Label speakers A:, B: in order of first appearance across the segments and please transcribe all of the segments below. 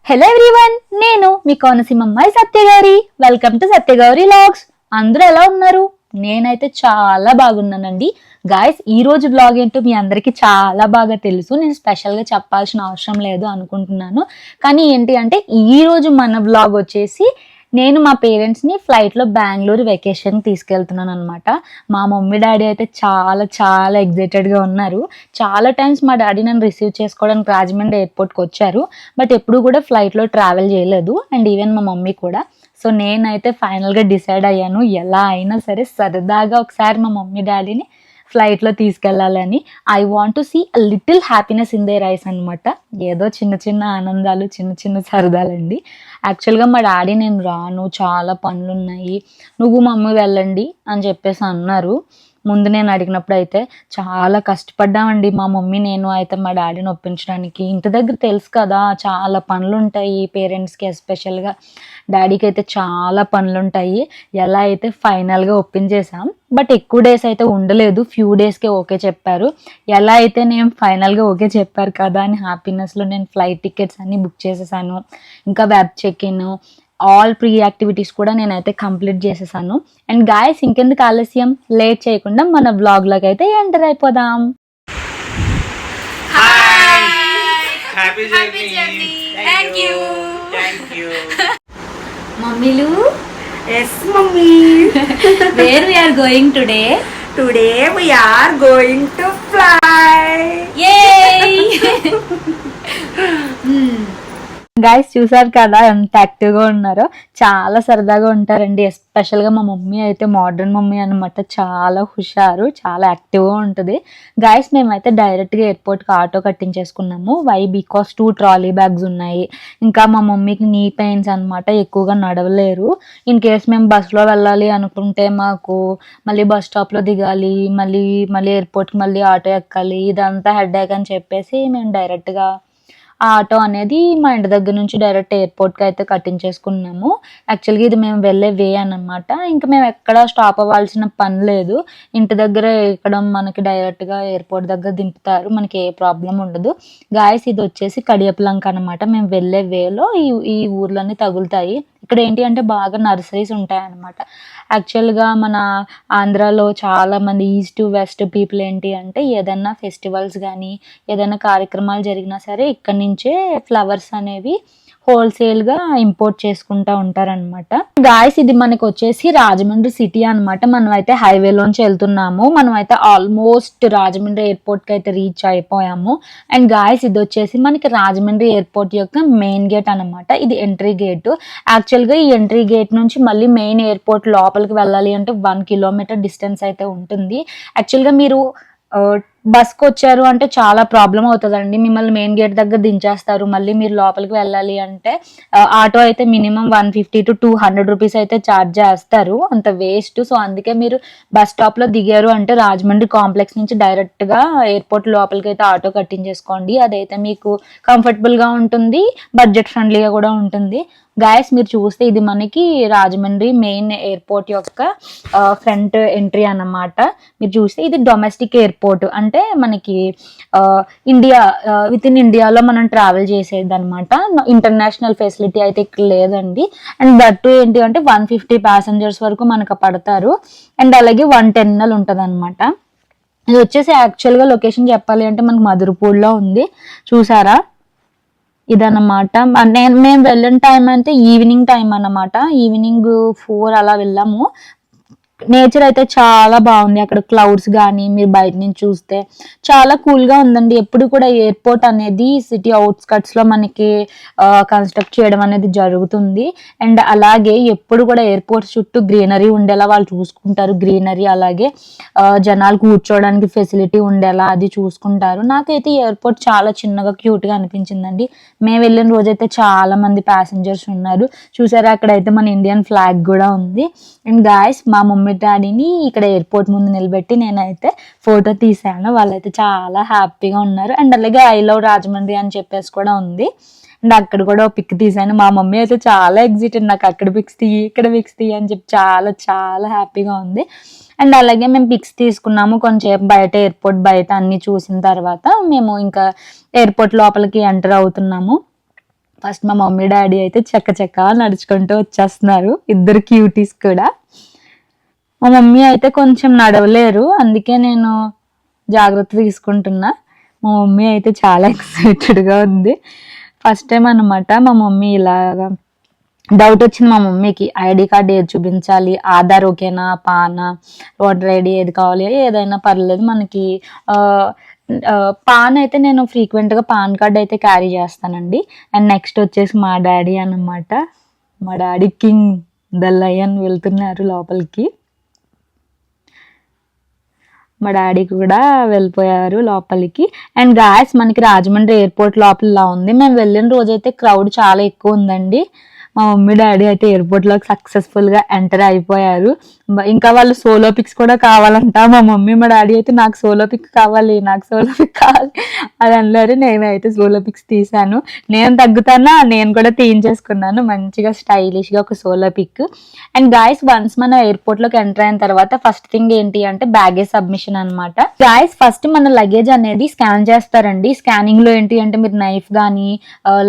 A: Hello everyone, నేను మీ కోనసీమమ్మాయి Satyagauri. Welcome to Satyagauri vlogs. అందరూ ఎలా ఉన్నారు? నేనైతే చాలా బాగున్నానండి. గాయస్, ఈ రోజు వ్లాగ్ ఏంటో మీ అందరికీ చాలా బాగా తెలుసు. నేను స్పెషల్ గా చెప్పాల్సిన అవసరం లేదు అనుకుంటున్నాను. కానీ ఏంటి అంటే ఈ రోజు మన వ్లాగ్ వచ్చేసి నేను మా పేరెంట్స్ ని ఫ్లైట్ లో బెంగళూరు వెకేషన్ తీసుకెళ్తున్నాను అనమాట. మా మమ్మీ డాడీ అయితే చాలా చాలా ఎగ్జైటెడ్ గా ఉన్నారు. చాలా టైమ్స్ మా డాడీ నన్ను రిసీవ్ చేసుకోవడానికి రాజమండ్రి ఎయిర్పోర్ట్ కి వచ్చారు. బట్ ఎప్పుడు కూడా ఫ్లైట్ లో ట్రావెల్ చేయలేదు. అండ్ ఈవెన్ మా మమ్మీ కూడా. సో నేనైతే ఫైనల్ గా డిసైడ్ అయ్యాను, ఎలా అయినా సరే సరదాగా ఒకసారి మా మమ్మీ డాడీని ఫ్లైట్ లో తీసుకెళ్లాలని. I want to see a little happiness in their eyes అనమాట. ఏదో చిన్న చిన్న ఆనందాలు, చిన్న చిన్న సరదాలండి. యాక్చువల్గా మా డాడీ నేను రాను, చాలా పనులు ఉన్నాయి, నువ్వు మమ్మీ వెళ్ళండి అని చెప్పేసి అన్నారు. ముందు నేను అడిగినప్పుడు అయితే చాలా కష్టపడ్డామండి మా మమ్మీ నేను అయితే మా డాడీని ఒప్పించడానికి. ఇంటి దగ్గర తెలుసు కదా, చాలా పనులు ఉంటాయి పేరెంట్స్కి, ఎస్పెషల్గా డాడీకి అయితే చాలా పనులు ఉంటాయి. ఎలా అయితే ఫైనల్గా ఒప్పించేసాం. బట్ ఎక్కువ డేస్ అయితే ఉండలేదు, ఫ్యూ డేస్కే ఓకే చెప్పారు. ఎలా అయితే నేను ఫైనల్గా ఓకే చెప్పారు కదా అని హ్యాపీనెస్లో నేను ఫ్లైట్ టికెట్స్ అన్నీ బుక్ చేసేసాను. ఇంకా web check in, all pre activities కూడా నేనైతే కంప్లీట్ చేసేసాను. అండ్ గాయస్, ఇంకెందుకు ఆలస్యం, లేట్ చేయకుండా మన వ్లాగ్లోకి అయితే ఎంటర్ అయిపోదాం.
B: Happy journey. Thank you.
A: మమ్మీలు,
C: Yes, mommy.
A: Where we are going today?
C: Today we are going to fly.
A: Guys, చూసారు కదా ఎంత యాక్టివ్ గా ఉన్నారో. చాలా సరదాగా ఉంటారండి. ఎస్పెషల్ గా మా మమ్మీ అయితే మోడర్న్ మమ్మీ అనమాట. చాలా హుషారు, చాలా యాక్టివ్ గా ఉంటుంది. గాయస్, మేమైతే డైరెక్ట్ గా ఎయిర్పోర్ట్ కి ఆటో కట్టించేసుకున్నాము. వై బికాస్ 2 ట్రాలీ బ్యాగ్స్ ఉన్నాయి. ఇంకా మా మమ్మీకి నీ పెయిన్స్ అనమాట, ఎక్కువగా నడవలేరు. ఇన్ కేస్ మేము బస్సులో వెళ్ళాలి అనుకుంటే మాకు మళ్ళీ బస్ స్టాప్ లో దిగాలి, మళ్ళీ మళ్ళీ ఎయిర్పోర్ట్ కి మళ్ళీ ఆటో ఎక్కాలి, ఇదంతా హెడ్ఏక్ అని చెప్పేసి మేము డైరెక్ట్ గా ఆ ఆటో అనేది మా ఇంటి దగ్గర నుంచి డైరెక్ట్ ఎయిర్పోర్ట్కి అయితే కట్టించేసుకున్నాము. యాక్చువల్గా ఇది మేము వెళ్ళే వే అనమాట. ఇంకా మేము ఎక్కడ స్టాప్ అవ్వాల్సిన పని లేదు. ఇంటి దగ్గర ఎక్కడం మనకి డైరెక్ట్గా ఎయిర్పోర్ట్ దగ్గర దింపుతారు, మనకి ఏ ప్రాబ్లం ఉండదు. గాయస్, ఇది వచ్చేసి కడియప్లంక అనమాట. మేము వెళ్ళే వేలో ఈ ఊర్లన్నీ తగులుతాయి. ఇక్కడ ఏంటి అంటే బాగా నర్సరీస్ ఉంటాయి అనమాట. యాక్చువల్గా మన ఆంధ్రాలో చాలా మంది ఈస్ట్ వెస్ట్ పీపుల్ ఏంటి అంటే ఏదైనా ఫెస్టివల్స్ కానీ ఏదైనా కార్యక్రమాలు జరిగినా సరే ఇక్కడ నుంచే ఫ్లవర్స్ అనేవి హోల్సేల్గా ఇంపోర్ట్ చేసుకుంటా ఉంటారనమాట. గాయస్, ఇది మనకి వచ్చేసి రాజమండ్రి సిటీ అనమాట. మనం అయితే హైవేలోంచి వెళ్తున్నాము. మనం అయితే ఆల్మోస్ట్ రాజమండ్రి ఎయిర్పోర్ట్కి అయితే రీచ్ అయిపోయాము. అండ్ గాయస్, ఇది వచ్చేసి మనకి రాజమండ్రి ఎయిర్పోర్ట్ యొక్క మెయిన్ గేట్ అనమాట. ఇది ఎంట్రీ గేట్. యాక్చువల్గా ఈ ఎంట్రీ గేట్ నుంచి మళ్ళీ మెయిన్ ఎయిర్పోర్ట్ లోపలికి వెళ్ళాలి అంటే 1 కిలోమీటర్ డిస్టెన్స్ అయితే ఉంటుంది. యాక్చువల్గా మీరు బస్కి వచ్చారు అంటే చాలా ప్రాబ్లం అవుతుందండి. మిమ్మల్ని మెయిన్ గేట్ దగ్గర దించేస్తారు. మళ్ళీ మీరు లోపలికి వెళ్ళాలి అంటే ఆటో అయితే మినిమం 150 to 200 రూపీస్ అయితే ఛార్జ్ చేస్తారు. అంత వేస్ట్. సో అందుకే మీరు బస్ స్టాప్ లో దిగారు అంటే రాజమండ్రి కాంప్లెక్స్ నుంచి డైరెక్ట్ గా ఎయిర్పోర్ట్ లోపలికి అయితే ఆటో కట్టించేసుకోండి. అదైతే మీకు కంఫర్టబుల్ గా ఉంటుంది, బడ్జెట్ ఫ్రెండ్లీగా కూడా ఉంటుంది. గాయస్, మీరు చూస్తే ఇది మనకి రాజమండ్రి మెయిన్ ఎయిర్పోర్ట్ యొక్క ఫ్రంట్ ఎంట్రీ అన్నమాట. మీరు చూస్తే ఇది డొమెస్టిక్ ఎయిర్పోర్ట్ అంటే మనకి ఇండియా విత్ ఇన్ ఇండియాలో మనం ట్రావెల్ చేసేది అనమాట. ఇంటర్నేషనల్ ఫెసిలిటీ అయితే ఇక్కడ లేదండి. అండ్ దట్టు ఏంటి అంటే 150 ప్యాసింజర్స్ వరకు మనకు పడతారు. అండ్ అలాగే 1 టెర్మినల్ ఉంటుంది అనమాట. ఇది వచ్చేసి యాక్చువల్గా లొకేషన్ చెప్పాలి అంటే మనకు మధురపూర్లో ఉంది. చూసారా, ఇదన్నమాట. మేము వెళ్ళిన టైం అయితే ఈవినింగ్ టైం అన్నమాట. ఈవినింగ్ 4 అలా వెళ్ళాము. నేచర్ అయితే చాలా బాగుంది. అక్కడ క్లౌడ్స్ కానీ మీరు బయట నుంచి చూస్తే చాలా కూల్గా ఉందండి. ఎప్పుడు కూడా ఎయిర్పోర్ట్ అనేది సిటీ అవుట్స్కట్స్లో మనకి కన్స్ట్రక్ట్ చేయడం అనేది జరుగుతుంది. అండ్ అలాగే ఎప్పుడు కూడా ఎయిర్పోర్ట్ చుట్టూ గ్రీనరీ ఉండేలా వాళ్ళు చూసుకుంటారు. గ్రీనరీ అలాగే జనాలు కూర్చోవడానికి ఫెసిలిటీ ఉండేలా అది చూసుకుంటారు. నాకైతే ఎయిర్పోర్ట్ చాలా చిన్నగా క్యూట్గా అనిపించిందండి. మేము వెళ్ళిన రోజైతే చాలా మంది ప్యాసింజర్స్ ఉన్నారు. చూసారా, అక్కడైతే మన ఇండియన్ ఫ్లాగ్ కూడా ఉంది. అండ్ గాయస్, మా మమ్మీ డాడీని ఇక్కడ ఎయిర్పోర్ట్ ముందు నిలబెట్టి నేనైతే ఫోటో తీసాను. వాళ్ళైతే చాలా హ్యాపీగా ఉన్నారు. అండ్ అలాగే ఐ లవ్ రాజమండ్రి అని చెప్పేసి కూడా ఉంది. అండ్ అక్కడ కూడా పిక్ తీసాను. మా మమ్మీ అయితే చాలా ఎగ్జైటెడ్, నాకు అక్కడ పిక్స్ తీయి ఇక్కడ పిక్స్ తీయి అని చెప్పి చాలా చాలా హ్యాపీగా ఉంది. అండ్ అలాగే మేము పిక్స్ తీసుకున్నాము. కొంచెంసేపు బయట ఎయిర్పోర్ట్ బయట అన్ని చూసిన తర్వాత మేము ఇంకా ఎయిర్పోర్ట్ లోపలికి ఎంటర్ అవుతున్నాము. ఫస్ట్ మా మమ్మీ డాడీ అయితే చక్క నడుచుకుంటూ వచ్చేస్తున్నారు, ఇద్దరు క్యూటీస్ కూడా. మా మమ్మీ అయితే కొంచెం నడవలేరు, అందుకే నేను జాగ్రత్త తీసుకుంటున్నా. మా మమ్మీ అయితే చాలా ఎక్సైటెడ్గా ఉంది. ఫస్ట్ టైం అన్నమాట మా మమ్మీ ఇలాగా. డౌట్ వచ్చింది మా మమ్మీకి, ఐడి కార్డ్ ఏది చూపించాలి, ఆధార్ ఓకేనా, పానా, ఓటర్ ఐడి ఏది కావాలి, ఏదైనా పర్లేదు మనకి. పాన్ అయితే నేను ఫ్రీక్వెంట్గా పాన్ కార్డ్ అయితే క్యారీ చేస్తానండి. అండ్ నెక్స్ట్ వచ్చేసి మా డాడీ అన్నమాట. మా డాడీ కింగ్ ద లయన్ వెళ్తున్నారు లోపలికి. మా డాడీ కూడా వెళ్ళిపోయారు లోపలికి. అండ్ గాయస్ మనకి రాజమండ్రి ఎయిర్పోర్ట్ లోపల ఉంది. మేము వెళ్ళిన రోజైతే క్రౌడ్ చాలా ఎక్కువ ఉందండి. మా మమ్మీ డాడీ అయితే ఎయిర్పోర్ట్ లోకి సక్సెస్ఫుల్ గా ఎంటర్ అయిపోయారు. ఇంకా వాళ్ళు సోలో పిక్స్ కూడా కావాలంట. మా మమ్మీ మా డాడీ అయితే నాకు సోలో పిక్ కావాలి అది అన్నారు. నేనైతే సోలో పిక్స్ తీసాను. నేను తగ్గుతానా, నేను కూడా తీయించేసుకున్నాను మంచిగా స్టైలిష్ గా ఒక solo pic. And guys once మన ఎయిర్పోర్ట్ లోకి ఎంటర్ అయిన తర్వాత ఫస్ట్ థింగ్ ఏంటి అంటే బ్యాగేజ్ సబ్మిషన్ అనమాట. గాయస్ ఫస్ట్ మన లగేజ్ అనేది స్కాన్ చేస్తారండి. స్కానింగ్ లో ఏంటి అంటే మీరు నైఫ్ గానీ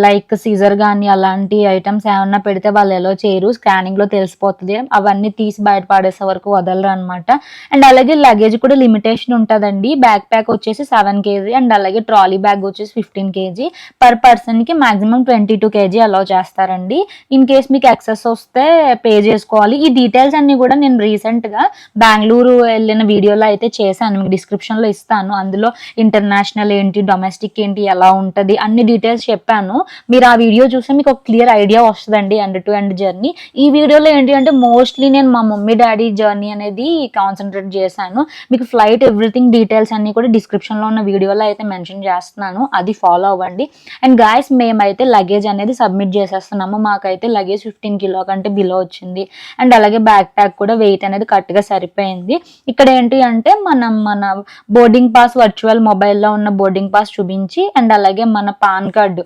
A: లైక్ సీజర్ గానీ అలాంటి ఐటమ్స్ ఏమన్నా పెడితే వాళ్ళు ఎలా చేయరు, స్కానింగ్ లో తెలిసిపోతుంది. అవన్నీ తీసి బయటపడేసే వరకు వదలరు అనమాట. అండ్ అలాగే లగేజ్ కూడా లిమిటేషన్ ఉంటుందండి. బ్యాక్ ప్యాక్ వచ్చేసి 7 kg అండ్ అలాగే ట్రాలీ బ్యాగ్ వచ్చేసి 15 kg. పర్ పర్సన్ కి మాక్సిమం 22 kg అలౌ చేస్తారండి. ఇన్ కేస్ మీకు ఎక్సెస్ వస్తే పే చేసుకోవాలి. ఈ డీటెయిల్స్ అన్ని కూడా నేను రీసెంట్ గా బెంగళూరు వెళ్ళిన వీడియోలో అయితే చేశాను, మీకు డిస్క్రిప్షన్ లో ఇస్తాను. అందులో ఇంటర్నేషనల్ ఏంటి, డొమెస్టిక్ ఏంటి, ఎలా ఉంటది అన్ని డీటెయిల్స్ చెప్పాను. మీరు ఆ వీడియో చూస్తే మీకు ఒక క్లియర్ ఐడియా వస్తుందండి ఎండ్ టు ఎండ్ జర్నీ. ఈ వీడియోలో ఏంటి అంటే మోస్ట్లీ నేను మా మమ్మీ డాడీ జర్నీ అనేది కాన్సన్ట్రేట్ చేశాను. మీకు ఫ్లైట్ ఎవ్రీథింగ్ డీటెయిల్స్ అన్ని కూడా డిస్క్రిప్షన్ లో ఉన్న వీడియోలో అయితే మెన్షన్ చేస్తున్నాను, అది ఫాలో అవ్వండి. అండ్ గాయస్ మేమైతే లగేజ్ అనేది సబ్మిట్ చేసేస్తున్నాము. మాకైతే లగేజ్ 15 kg కంటే బిలో వచ్చింది. అండ్ అలాగే బ్యాక్ ప్యాక్ కూడా వెయిట్ అనేది కరెక్ట్ గా సరిపోయింది. ఇక్కడ ఏంటి అంటే మన బోర్డింగ్ పాస్ వర్చువల్ మొబైల్లో ఉన్న బోర్డింగ్ పాస్ చూపించి అండ్ అలాగే మన pan card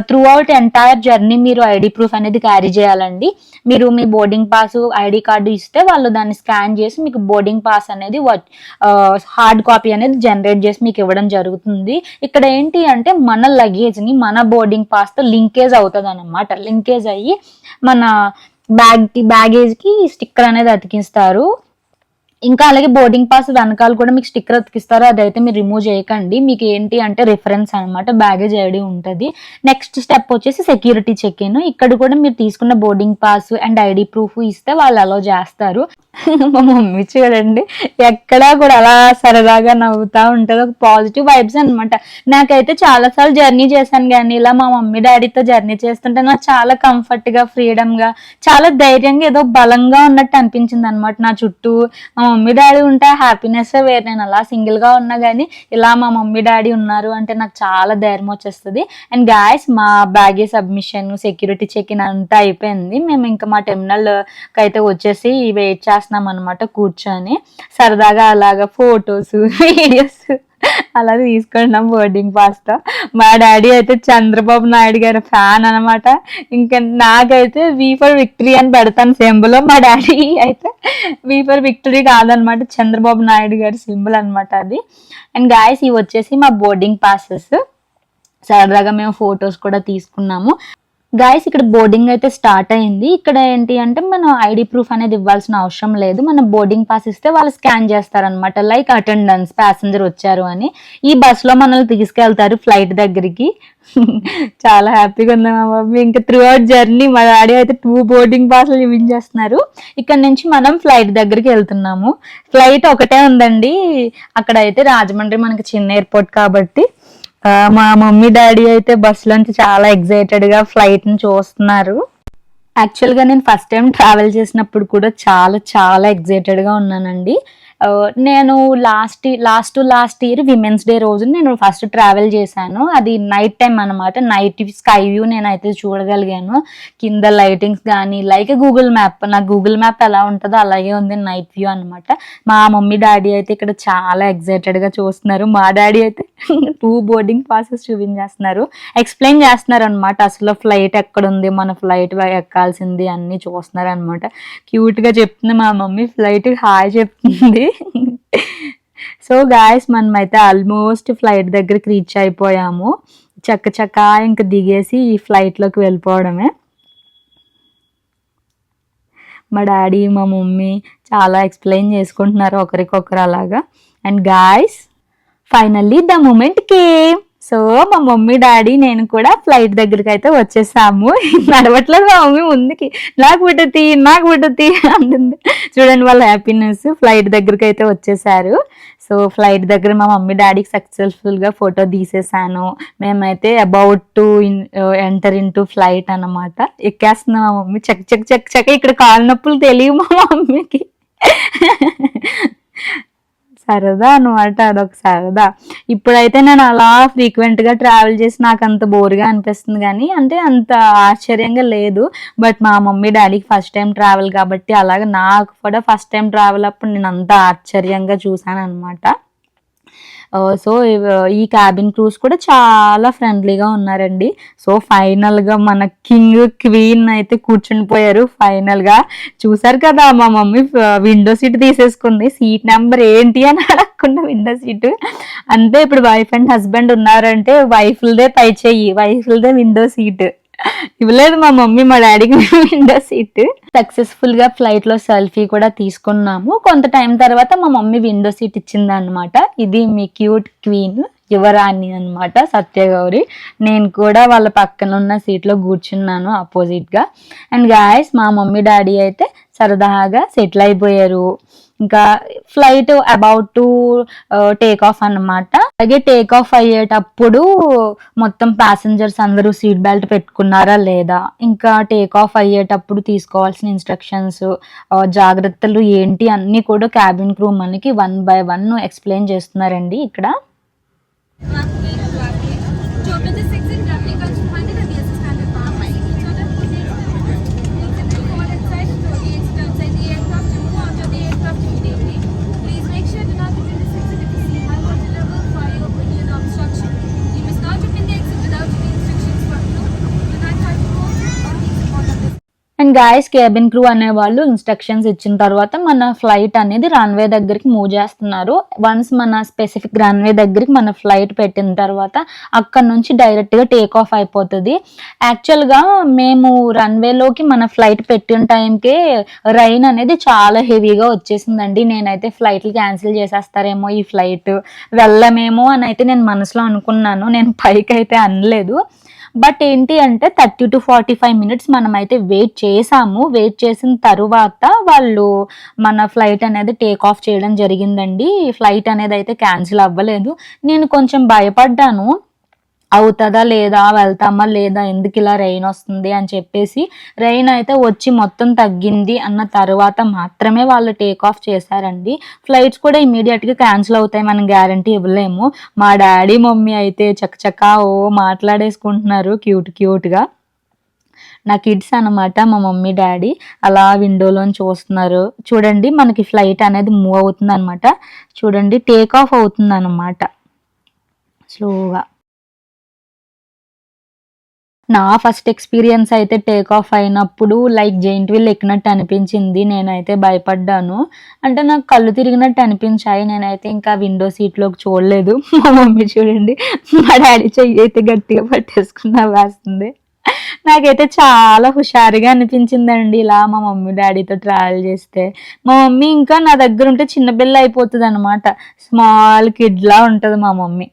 A: through out entire journey మీరు ఐడి ప్రూఫ్ అనేది క్యారీ చేయాలండి. మీరు మీ బోర్డింగ్ పాస్ ఐడి కార్డు ఇస్తే వాళ్ళు దాన్ని స్కాన్ చేసి మీకు బోర్డింగ్ పాస్ అనేది హార్డ్ కాపీ అనేది జనరేట్ చేసి మీకు ఇవ్వడం జరుగుతుంది. ఇక్కడ ఏంటి అంటే మన లగేజ్ ని మన బోర్డింగ్ పాస్ తో లింకేజ్ అవుతుంది అన్నమాట. లింకేజ్ అయ్యి మన బ్యాగేజ్ కి స్టిక్కర్ అనేది అతికిస్తారు. ఇంకా అలాగే బోర్డింగ్ పాస్ వెనకాల కూడా మీకు స్టిక్కర్ అతికిస్తారు, అదైతే మీరు రిమూవ్ చేయకండి. మీకు ఏంటి అంటే రిఫరెన్స్ అనమాట, బ్యాగేజ్ ఐడి ఉంటుంది. నెక్స్ట్ స్టెప్ వచ్చేసి సెక్యూరిటీ చెక్ ఇన్. ఇక్కడ కూడా మీరు తీసుకున్న boarding pass and ID proof ఇస్తే వాళ్ళు అలౌ చేస్తారు. మా మమ్మీ చూడండి ఎక్కడా కూడా అలా సరదాగా నవ్వుతా ఉంటుంది, ఒక పాజిటివ్ వైబ్స్ అనమాట. నాకైతే చాలా సార్లు జర్నీ చేశాను కానీ ఇలా మా మమ్మీ డాడీతో జర్నీ చేస్తుంటే నాకు చాలా కంఫర్ట్ గా, ఫ్రీడమ్ గా, చాలా ధైర్యంగా, ఏదో బలంగా ఉన్నట్టు అనిపించింది అనమాట. నా చుట్టూ మా మమ్మీ డాడీ ఉంటే హ్యాపీనెస్ వేరు. నేను అలా సింగిల్ గా ఉన్నా కానీ ఇలా మా మమ్మీ డాడీ ఉన్నారు అంటే నాకు చాలా ధైర్యం వచ్చేస్తుంది. అండ్ గాయస్ మా baggage submission, security check in అంతా అయిపోయింది. మేము ఇంకా మా టెర్మినల్ అయితే వచ్చేసి వెయిట్ చేస్తున్నాం అనమాట కూర్చొని. సరదాగా అలాగా ఫొటోస్, వీడియోస్ అలా తీసుకున్నాం బోర్డింగ్ పాస్ తో. మా డాడీ అయితే చంద్రబాబు నాయుడు గారి ఫ్యాన్ అనమాట. ఇంకా నాకైతే వి ఫర్ విక్టరీ అని పెడతాను సింబల్, మా డాడీ అయితే వి ఫర్ విక్టరీ కాదనమాట, చంద్రబాబు నాయుడు గారి సింబల్ అనమాట అది. అండ్ గాయస్ ఇవి వచ్చేసి మా బోర్డింగ్ పాసెస్. సరదాగా మేము ఫొటోస్ కూడా తీసుకున్నాము. గాయస్ ఇక్కడ బోర్డింగ్ అయితే స్టార్ట్ అయింది. ఇక్కడ ఏంటి అంటే మనం ఐడి ప్రూఫ్ అనేది ఇవ్వాల్సిన అవసరం లేదు. మనం బోర్డింగ్ పాస్ ఇస్తే వాళ్ళు స్కాన్ చేస్తారనమాట, లైక్ అటెండెన్స్, ప్యాసింజర్ వచ్చారు అని. ఈ బస్ లో మనల్ని తీసుకెళ్తారు ఫ్లైట్ దగ్గరికి. చాలా హ్యాపీగా ఉంది మా మమ్మీ. ఇంకా త్రూ అవుట్ జర్నీ మా డాడీ అయితే 2 బోర్డింగ్ పాస్లు చూపించేస్తున్నారు. ఇక్కడ నుంచి మనం ఫ్లైట్ దగ్గరికి వెళ్తున్నాము. ఫ్లైట్ ఒకటే ఉందండి అక్కడ అయితే, రాజమండ్రి మనకి చిన్న ఎయిర్పోర్ట్ కాబట్టి. మా మమ్మీ డాడీ అయితే బస్సులోంచి చాలా ఎక్సైటెడ్ గా ఫ్లైట్ ని చూస్తున్నారు. యాక్చువల్ గా నేను ఫస్ట్ టైం ట్రావెల్ చేసినప్పుడు కూడా చాలా చాలా ఎక్సైటెడ్ గా ఉన్నానండి. నేను లాస్ట్ ఇయర్ విమెన్స్ డే రోజు నేను ఫస్ట్ ట్రావెల్ చేశాను. అది నైట్ టైం అనమాట. నైట్ స్కై వ్యూ నేనైతే చూడగలిగాను. కింద లైటింగ్స్ కానీ లైక్ గూగుల్ మ్యాప్, నాకు గూగుల్ మ్యాప్ ఎలా ఉంటుందో అలాగే ఉంది నైట్ వ్యూ అనమాట. మా మమ్మీ డాడీ అయితే ఇక్కడ చాలా ఎక్సైటెడ్ గా చూస్తున్నారు. మా డాడీ అయితే 2 బోర్డింగ్ పాసెస్ చూపించేస్తున్నారు, ఎక్స్ప్లెయిన్ చేస్తున్నారు అనమాట. అసలు ఫ్లైట్ ఎక్కడుంది, మన ఫ్లైట్ ఎక్కాల్సింది అన్ని చూస్తున్నారు అనమాట. క్యూట్ గా చెప్తుంది మా మమ్మీ, ఫ్లైట్ హాయ్ చెప్తుంది. సో గాయస్ మనమైతే ఆల్మోస్ట్ ఫ్లైట్ దగ్గరికి రీచ్ అయిపోయాము. చక్క ఇంక దిగేసి ఈ ఫ్లైట్లోకి వెళ్ళిపోవడమే. మా డాడీ మా మమ్మీ చాలా ఎక్స్ప్లెయిన్ చేసుకుంటున్నారు ఒకరికొకరు అలాగా. And guys finally the moment came. So మా మమ్మీ డాడీ నేను కూడా ఫ్లైట్ దగ్గరికి అయితే వచ్చేసాము. నడవట్లేదు మా మమ్మీ ముందుకి, నాకు పుట్టతి అంటుంది. చూడండి వాళ్ళ హ్యాపీనెస్. ఫ్లైట్ దగ్గరికి అయితే వచ్చేసారు. సో ఫ్లైట్ దగ్గర మా మమ్మీ డాడీకి సక్సెస్ఫుల్గా ఫోటో తీసేసాను. మేమైతే about to enter in to flight అన్నమాట. ఎక్కేస్తున్నాం మా మమ్మీ చక్క ఇక్కడ కాళ్ళ నొప్పులు తెలియవు మా మమ్మీకి. సరదా అనమాట, అదొక సరదా. ఇప్పుడైతే నేను అలా ఫ్రీక్వెంట్గా ట్రావెల్ చేసి నాకు అంత బోర్గా అనిపిస్తుంది, కానీ అంటే అంత ఆశ్చర్యంగా లేదు. బట్ మా మమ్మీ డాడీకి ఫస్ట్ టైం ట్రావెల్ కాబట్టి అలాగే నాకు కూడా ఫస్ట్ టైం ట్రావెల్ అప్పుడు నేను అంత ఆశ్చర్యంగా చూసాను అనమాట. సో ఈ క్యాబిన్ క్రూస్ కూడా చాలా ఫ్రెండ్లీగా ఉన్నారండి. సో ఫైనల్గా మన కింగ్ క్వీన్ అయితే కూర్చుని పోయారు. ఫైనల్గా చూసారు కదా, మా మమ్మీ విండో సీట్ తీసేసుకుంది. సీట్ నెంబర్ ఏంటి అని అడగకుండా విండో సీటు. అంతే, ఇప్పుడు వైఫ్ అండ్ హస్బెండ్ ఉన్నారంటే వైఫ్లదే పై చెయ్యి, వైఫ్లదే విండో సీట్. ఇవ్వలేదు మా మమ్మీ మా డాడీకి విండో సీట్. సక్సెస్ఫుల్ గా ఫ్లైట్ లో సెల్ఫీ కూడా తీసుకున్నాము. కొంత టైం తర్వాత మా మమ్మీ విండో సీట్ ఇచ్చింది అనమాట. ఇది మీ క్యూట్ క్వీన్ యువరాణి అనమాట, సత్యగౌరి. నేను కూడా వాళ్ళ పక్కన ఉన్న సీట్ లో కూర్చున్నాను ఆపోజిట్ గా. అండ్ గాయస్ మా మమ్మీ డాడీ అయితే సరదాగా సెటిల్ అయిపోయారు. ఇంకా flight about to take off అన్నమాట. అలాగే టేక్ ఆఫ్ అయ్యేటప్పుడు మొత్తం ప్యాసింజర్స్ అందరూ సీట్ బెల్ట్ పెట్టుకున్నారా లేదా, ఇంకా టేక్ ఆఫ్ అయ్యేటప్పుడు తీసుకోవాల్సిన ఇన్స్ట్రక్షన్స్, జాగ్రత్తలు ఏంటి అన్నీ కూడా క్యాబిన్ క్రూ మనకి 1 by 1 ఎక్స్ప్లెయిన్ చేస్తున్నారండి ఇక్కడ. అండ్ గాయస్ క్యాబిన్ క్రూ అనే వాళ్ళు ఇన్స్ట్రక్షన్స్ ఇచ్చిన తర్వాత మన ఫ్లైట్ అనేది రన్వే దగ్గరికి మూవ్ చేస్తున్నారు. వన్స్ మన స్పెసిఫిక్ రన్వే దగ్గరికి మన ఫ్లైట్ పెట్టిన తర్వాత అక్కడ నుంచి డైరెక్ట్ గా టేక్ ఆఫ్ అయిపోతుంది. యాక్చువల్ గా మేము రన్వేలోకి మన ఫ్లైట్ పెట్టిన టైంకే రైన్ అనేది చాలా హెవీగా వచ్చేసిందండి. నేనైతే ఫ్లైట్లు క్యాన్సిల్ చేసేస్తారేమో, ఈ ఫ్లైట్ వెళ్ళమేమో అని అయితే నేను మనసులో అనుకున్నాను. నేను పైకి అయితే అనలేదు. బట్ ఏంటి అంటే 30 to 45 minutes మనం అయితే వెయిట్ చేసాము. వెయిట్ చేసిన తరువాత వాళ్ళు మన ఫ్లైట్ అనేది టేక్ ఆఫ్ చేయడం జరిగిందండి. ఫ్లైట్ అనేది అయితే క్యాన్సిల్ అవ్వలేదు. నేను కొంచెం భయపడ్డాను, అవుతుందా లేదా, వెళ్తామా లేదా, ఎందుకు ఇలా రెయిన్ వస్తుంది అని చెప్పేసి. రెయిన్ అయితే వచ్చి మొత్తం తగ్గింది అన్న తర్వాత మాత్రమే వాళ్ళు టేక్ ఆఫ్ చేశారండి. ఫ్లైట్స్ కూడా ఇమీడియట్గా క్యాన్సిల్ అవుతాయి మనం గ్యారంటీ ఇవ్వలేము. మా డాడీ మమ్మీ అయితే చక్కచక్క మాట్లాడేసుకుంటున్నారు క్యూట్గా. నా కిడ్స్ అనమాట మా మమ్మీ డాడీ. అలా విండోలోని చూస్తున్నారు. చూడండి మనకి ఫ్లైట్ అనేది మూవ్ అవుతుంది అనమాట. చూడండి టేక్ ఆఫ్ అవుతుంది అనమాట స్లోగా. నా ఫస్ట్ ఎక్స్పీరియన్స్ అయితే టేక్ ఆఫ్ అయినప్పుడు లైక్ జెయింట్ వీల్ ఎక్కినట్టు అనిపించింది. నేనైతే భయపడ్డాను, అంటే నాకు కళ్ళు తిరిగినట్టు అనిపించాయి. నేనైతే ఇంకా విండో సీట్లోకి చూడలేదు. మా మమ్మీ చూడండి మా డాడీ చెయ్యి అయితే గట్టిగా పట్టేసుకున్నా వేస్తుంది. నాకైతే చాలా హుషారుగా అనిపించిందండి ఇలా మా మమ్మీ డాడీతో ట్రావెల్ చేస్తే. మా మమ్మీ ఇంకా నా దగ్గర ఉంటే చిన్నపిల్ల అయిపోతుంది అనమాట. స్మాల్ కిడ్ లా ఉంటుంది మా మమ్మీ.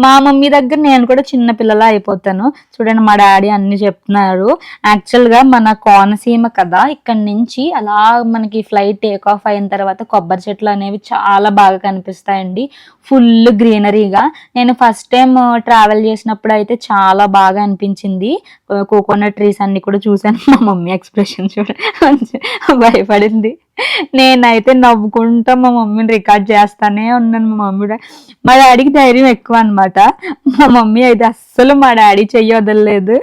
A: మా మమ్మీ దగ్గర నేను కూడా చిన్న పిల్లలా అయిపోతాను. చూడండి మా డాడీ అన్ని చెప్తున్నారు. యాక్చువల్గా మన కోనసీమ కదా, ఇక్కడ నుంచి అలా మనకి ఫ్లైట్ టేక్ ఆఫ్ అయిన తర్వాత కొబ్బరి చెట్లు అనేవి చాలా బాగా కనిపిస్తాయండి, ఫుల్ గ్రీనరీగా. నేను ఫస్ట్ టైం ట్రావెల్ చేసినప్పుడు అయితే చాలా బాగా అనిపించింది. కోకోనట్ ట్రీస్ అన్ని కూడా చూసాను. మా మమ్మీ ఎక్స్ప్రెషన్ చూడండి భయపడింది. నేనైతే నవ్వుకుంటా మా మమ్మీని రికార్డ్ చేస్తానే ఉన్నాను. మా డాడీకి ధైర్యం ఎక్కువ అనమాట. మా మమ్మీ అయితే అస్సలు మా డాడీ చెయ్యి వదలలేదు.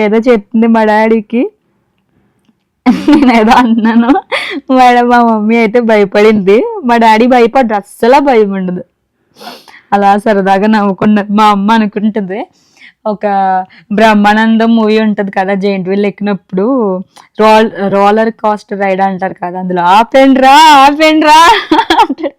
A: ఏదో చెప్తుంది మా డాడీకి, నేనేదో అన్నాను. మా మమ్మీ అయితే భయపడింది. మా డాడీ భయపడ్డు, అస్సలు భయం ఉండదు. అలా సరదాగా నవ్వుకున్నారు. మా అమ్మ అనుకుంటుంది, ఒక బ్రహ్మానందం మూవీ ఉంటుంది కదా, జెయింట్ వీల్ ఎక్కినప్పుడు రోలర్ కాస్ట్ రైడ్ అంటారు కదా, అందులో ఆపేండ్రా అంటాడు.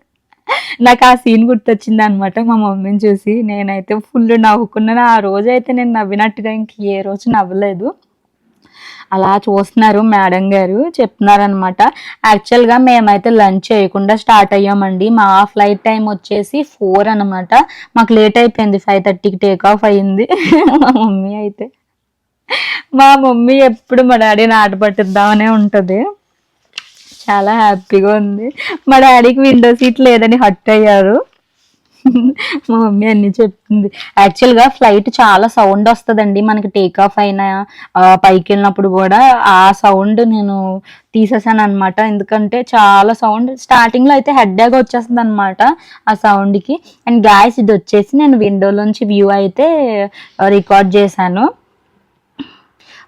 A: నాకు ఆ సీన్ గుర్తొచ్చింది అనమాట మా మమ్మీని చూసి. నేనైతే ఫుల్ నవ్వుకున్నాను. ఆ రోజు అయితే నేను నవ్వినట్టుగా ఇంక ఏ రోజు నవ్వలేదు. అలా చూస్తున్నారు మేడం గారు, చెప్తున్నారనమాట. యాక్చువల్గా మేమైతే లంచ్ చేయకుండా స్టార్ట్ అయ్యామండి. మా ఫ్లైట్ టైం వచ్చేసి 4 అనమాట. మాకు లేట్ అయిపోయింది, 5:30కి టేక్ ఆఫ్ అయ్యింది. మా మమ్మీ ఎప్పుడు మా డాడీని ఆట పట్టిద్దామనే ఉంటుంది. చాలా హ్యాపీగా ఉంది. మా డాడీకి విండో సీట్ లేదని హట్ అయ్యారు. మా మమ్మీ అన్ని చెప్తుంది. యాక్చువల్గా ఫ్లైట్ చాలా సౌండ్ వస్తుందండి మనకి, టేక్ ఆఫ్ అయినా పైకి వెళ్ళినప్పుడు కూడా. ఆ సౌండ్ నేను తీసేసాను అనమాట, ఎందుకంటే చాలా సౌండ్. స్టార్టింగ్ లో అయితే హెడ్ఏక్ వచ్చేస్తుంది అనమాట ఆ సౌండ్ కి. అండ్ గాయస్, ఇది వచ్చేసి నేను విండోలోంచి వ్యూ అయితే రికార్డ్ చేశాను.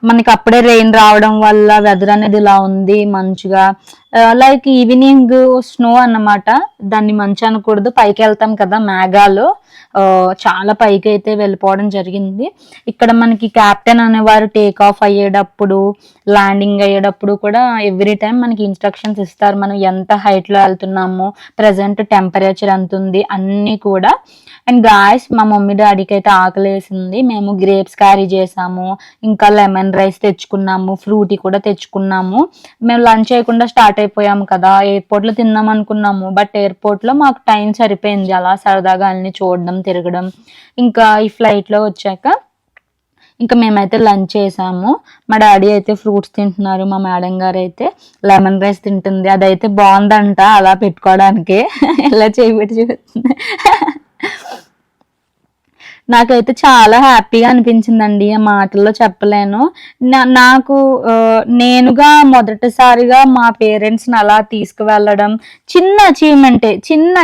A: మనకి అప్పుడే రెయిన్ రావడం వల్ల వెదర్ అనేది ఇలా ఉంది మంచిగా. లైక్ ఈవినింగ్ స్నో అన్నమాట. దాన్ని మంచి అనకూడదు, పైకి వెళ్తాం కదా మేఘాలు, చాలా పైకి అయితే వెళ్ళిపోవడం జరిగింది. ఇక్కడ మనకి కెప్టెన్ అనేవారు టేక్ ఆఫ్ అయ్యేటప్పుడు, ల్యాండింగ్ అయ్యేటప్పుడు కూడా ఎవ్రీ టైం మనకి ఇన్స్ట్రక్షన్స్ ఇస్తారు. మనం ఎంత హైట్ లో వెళ్తున్నాము, ప్రెసెంట్ టెంపరేచర్ ఎంత ఉంది, అన్ని కూడా. అండ్ గాయస్, మా మమ్మీ డాడీకి అయితే ఆకలేసింది. మేము గ్రేప్స్ క్యారీ చేసాము, ఇంకా లెమన్ రైస్ తెచ్చుకున్నాము, ఫ్రూటీ కూడా తెచ్చుకున్నాము. మేము లంచ్ చేయకుండా స్టార్ట్ అయిపోయాము కదా, ఎయిర్పోర్ట్ లో తిందాం అనుకున్నాము. బట్ ఎయిర్పోర్ట్ లో మాకు టైం సరిపోయింది అలా సరదాగా అన్ని చూడడం, తిరగడం. ఇంకా ఈ ఫ్లైట్ లో వచ్చాక ఇంకా మేమైతే లంచ్ చేసాము. మా డాడీ అయితే ఫ్రూట్స్ తింటున్నారు, మా మేడం గారు అయితే లెమన్ రైస్ తింటుంది. అదైతే బాగుందంట అలా పెట్టుకోవడానికి. ఎలా చేయబెట్టి చూస్తుంది. నాకైతే చాలా హ్యాపీగా అనిపించిందండి, ఆ మాటల్లో చెప్పలేను. నాకు నేనుగా మొదటిసారిగా మా పేరెంట్స్ని అలా తీసుకువెళ్ళడం, చిన్న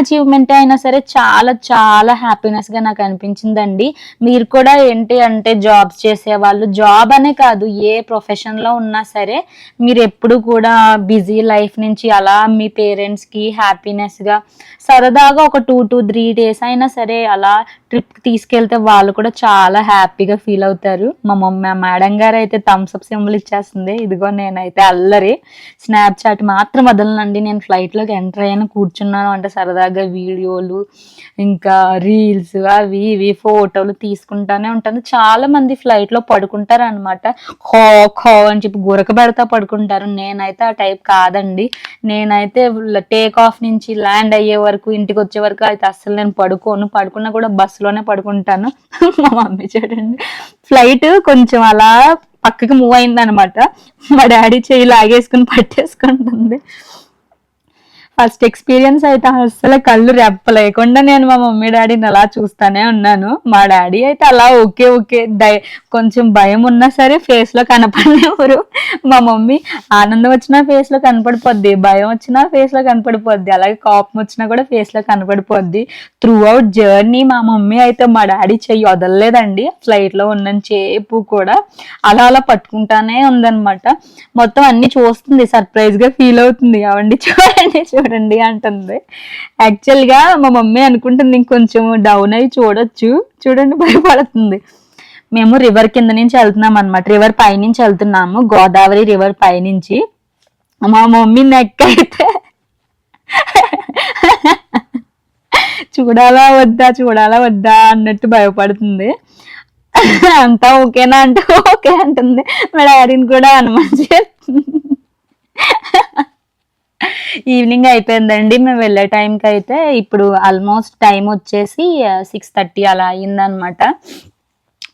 A: అచీవ్మెంటే అయినా సరే చాలా చాలా హ్యాపీనెస్గా నాకు అనిపించిందండి. మీరు కూడా ఏంటి అంటే జాబ్స్ చేసేవాళ్ళు, జాబ్ అనే కాదు ఏ ప్రొఫెషన్లో ఉన్నా సరే, మీరు ఎప్పుడు కూడా బిజీ లైఫ్ నుంచి అలా మీ పేరెంట్స్కి హ్యాపీనెస్గా సరదాగా ఒక 2 to 3 days అయినా సరే అలా ట్రిప్ తీసుకెళ్తే వాళ్ళు కూడా చాలా హ్యాపీగా ఫీల్ అవుతారు. మా మేడం గారు అయితే థమ్స్ అప్ సింబల్ ఇచ్చేస్తుంది. ఇదిగో నేనైతే అల్లరి స్నాప్ చాట్ మాత్రం వదలనండి. నేను ఫ్లైట్లోకి ఎంటర్ అయ్యాను, కూర్చున్నాను అంటే సరదాగా వీడియోలు, ఇంకా రీల్స్, అవి ఇవి ఫోటోలు తీసుకుంటానే ఉంటాను. చాలా మంది ఫ్లైట్లో పడుకుంటారు అనమాట, ఖో అని చెప్పి గురక పెడతా పడుకుంటారు. నేనైతే ఆ టైప్ కాదండి. నేనైతే టేక్ ఆఫ్ నుంచి ల్యాండ్ అయ్యే వరకు, ఇంటికి వచ్చే వరకు అయితే అస్సలు నేను పడుకున్నా కూడా బస్సులోనే పడుకుంటాను. మా మమ్మీ చూడండి, ఫ్లైట్ కొంచెం అలా పక్కకి మూవ్ అయింది అనమాట. మా డాడీ చెయ్యి లాగేసుకుని పట్టేసుకుంటుంది. ఫస్ట్ ఎక్స్పీరియన్స్ అయితే అసలు కళ్ళు రెప్పలేకుండా నేను మా మమ్మీ డాడీని అలా చూస్తానే ఉన్నాను. మా డాడీ అయితే అలా ఓకే కొంచెం భయం ఉన్నా సరే ఫేస్ లో కనపడేవారు. మా మమ్మీ ఆనందం వచ్చినా ఫేస్ లో కనపడిపోద్ది, భయం వచ్చినా ఫేస్ లో కనపడిపోద్ది, అలాగే కోపం వచ్చినా కూడా ఫేస్ లో కనపడిపోద్ది. త్రూ అవుట్ జర్నీ మా మమ్మీ అయితే మా డాడీ చెయ్యి వదలలేదండి. ఫ్లైట్ లో ఉన్న చేపు కూడా అలా పట్టుకుంటానే ఉందన్నమాట. మొత్తం అన్ని చూస్తుంది, సర్ప్రైజ్ గా ఫీల్ అవుతుంది. అవండి చూడండి అంటుంది. యాక్చువల్ గా మా మమ్మీ అనుకుంటుంది ఇంకొంచెం డౌన్ అయ్యి చూడొచ్చు, చూడండి భయపడుతుంది. మేము రివర్ కింద నుంచి వెళ్తున్నాం అనమాట, రివర్ పైనుంచి వెళ్తున్నాము, గోదావరి రివర్ పైనుంచి. మా మమ్మీ నెక్ అయితే చూడాలా వద్దా అన్నట్టు భయపడుతుంది. అంతా ఓకేనా అంటే ఓకే అంటుంది. మా డాడీని కూడా అనుమానిస్తుంది. ఈవినింగ్ అయిపోయిందండి మేము వెళ్ళే టైంకి అయితే. ఇప్పుడు ఆల్మోస్ట్ టైం వచ్చేసి 6:30 అలా అయిందనమాట.